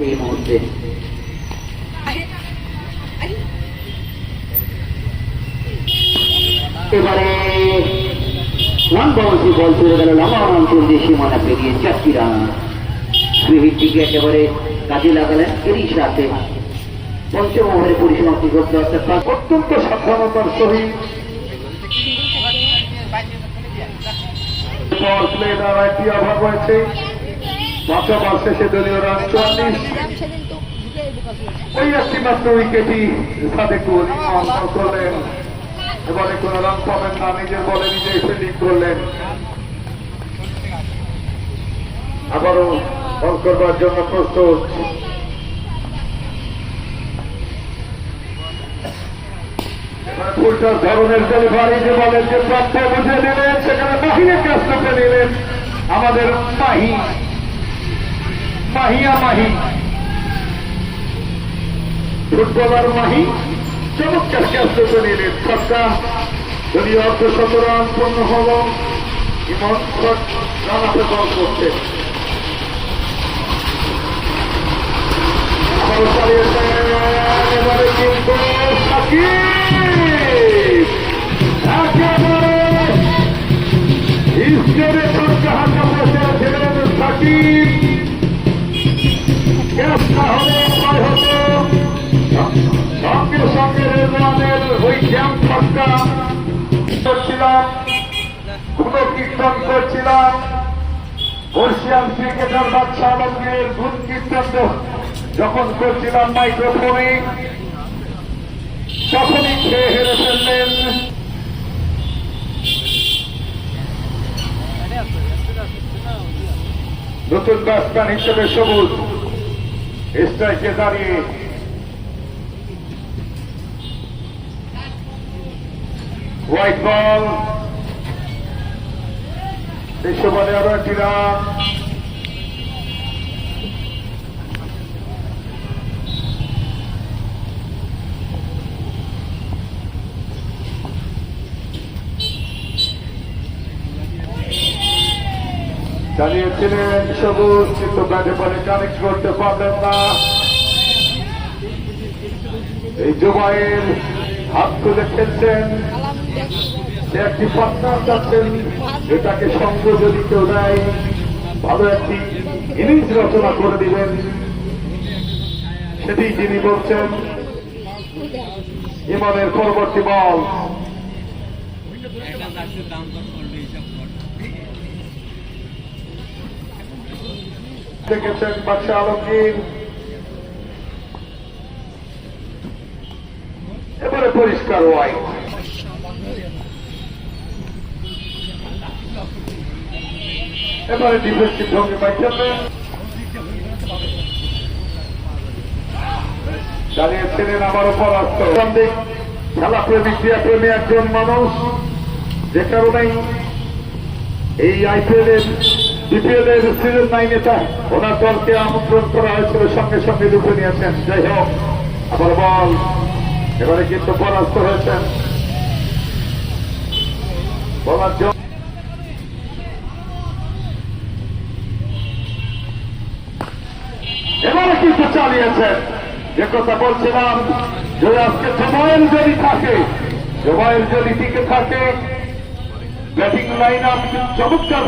এই মুহূর্তে। এবারে রান বাউন্সি বল চলে গেল লম্বা অঞ্চল দিয়ে সীমানা পেরিয়ে 4টি রান। ফ্রি হিটটিকে একেবারে কাজে লাগালেন এরই সাথে পঞ্চম ওভারে পরিসমাপ্তি করতে অর্থাৎ অত্যন্ত সাবধানতার সহিত একটি অভাব রয়েছে। 5 ওভার শেষে দলীয় রান 44। ওই একটি মাত্র উইকেটই সাদেকুল করলেন। এবারে কোন রান পাবেন না, নিজের বলে নিজেই ফিল্ডিং করলেন। আবারও বল করবার জন্য প্রস্তুত। ফুলটার ধরনের ডেলিভারি যে বলেন যে প্রাপ্ত বুঝে নিলেন, সেখানে মাহিনে কাজ করতে নিলেন আমাদের মাহি ফুটবলার মাহি চমৎকার কাজ করতে নিলেন। ছক্কা দলীয় অর্ধশত রান পূর্ণ হল। ইমন রানাতে বল করছে, এবারে কিন্তু ইস্টেরে ছক্কা হাতে বসেছিলেন সাকিব। ক্যাচ না হলে ভয় হতো, সঙ্গে সঙ্গে রেজওয়ানের ওই জ্যাম ছক্কা করছিলাম, গুণকীর্তন করছিলাম। বর্ষিয়ান ক্রিকেটার বাদশা আলমগীরের গুণ কীর্তন যখন করছিলাম মাইক্রোফোনে, তখনই খেয়ে হেরে ফেললেন। নতুন ব্যাটসম্যান হিসেবে সবুজ স্ট্রাইকে দাঁড়িয়ে হোয়াইট বল। বিশ্ব বলে আরো একটি রান। চালিয়েছিলেন সবুজ, কিন্তু ব্যাটে বলে কানেক্ট করতে পারলেন না। এই জুবাইর হাত তুলে খেলছেন, সে একটি পার্টনার চাচ্ছেন, এটাকে সঙ্গ যদি কেউ দেয় ভালো একটি ইনিংস রচনা করে দিবেন, সেটি তিনি বলছেন। ইমানের পরবর্তী বল দেখেছেন বাদশা আলমগীর। এবারে পরিষ্কার ওয়াইড। এবারে ডিফেন্সিভ ভঙ্গিমায় খেলবেন। দাঁড়িয়েছিলেন আবারও পরাস্ত। খেলা প্রেমিক ক্রীড়াপ্রেমী একজন মানুষ, যে কারণেই এই বিপিএল এর সিজন 9-এ ওনার দলকে আমন্ত্রণ করা হয়েছিল, সঙ্গে সঙ্গে রূপে নিয়েছেন। যাই হোক, আবার বল, এবারে কিন্তু পরাস্ত হয়েছেন। বলার জন্য এবারে কিন্তু চালিয়েছেন। যে কথা বলছিলাম, যে আজকে জুবাইর যদি টিকে থাকে, ব্যাটিং লাইন আপ চমৎকার।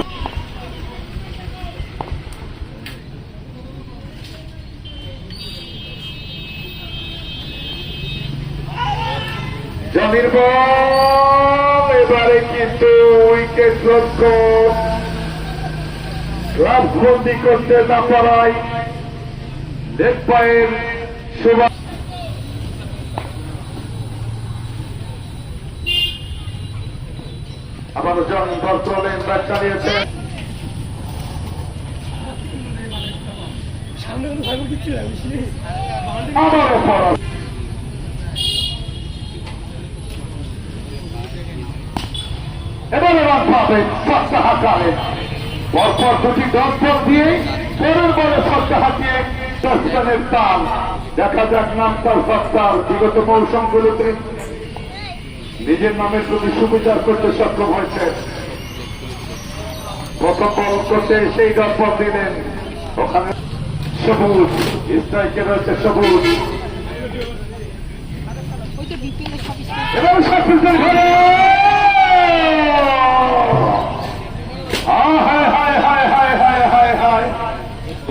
জমির বল, এবারে কিন্তু উইকেট রক্ষক ক্লাব বন্দি করতে না পারায় লেগ পায়ের শোভা। আবারও জন বর্তমানে ব্যাট চালিয়েছেন। আবারও পড়া, এবারে রান পাবেন ছক্কা হাঁকালেন। পরপর দুটি ডট দিয়ে পরের বলে ছক্কা হাঁকিয়ে 10 রানের তাল। দেখা যাক নাম তার সত্তার বিগত মৌসুমগুলোতে নিজের নামের প্রতি সুবিচার করতে সক্ষম হয়েছে। প্রথম বল করতে সেই ডট দিলেন, ওখানে সবুজ, স্ট্রাইকে রয়েছে সবুজ। এবার সাকসেসফুল করে হায় হায় হায় হায় হায় হায় হায়,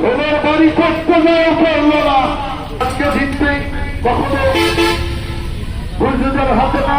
গোলের বাড়ি করতে যাওয়া পারলো না। আজকে জিততে কখনো গুলজুদের হাতে না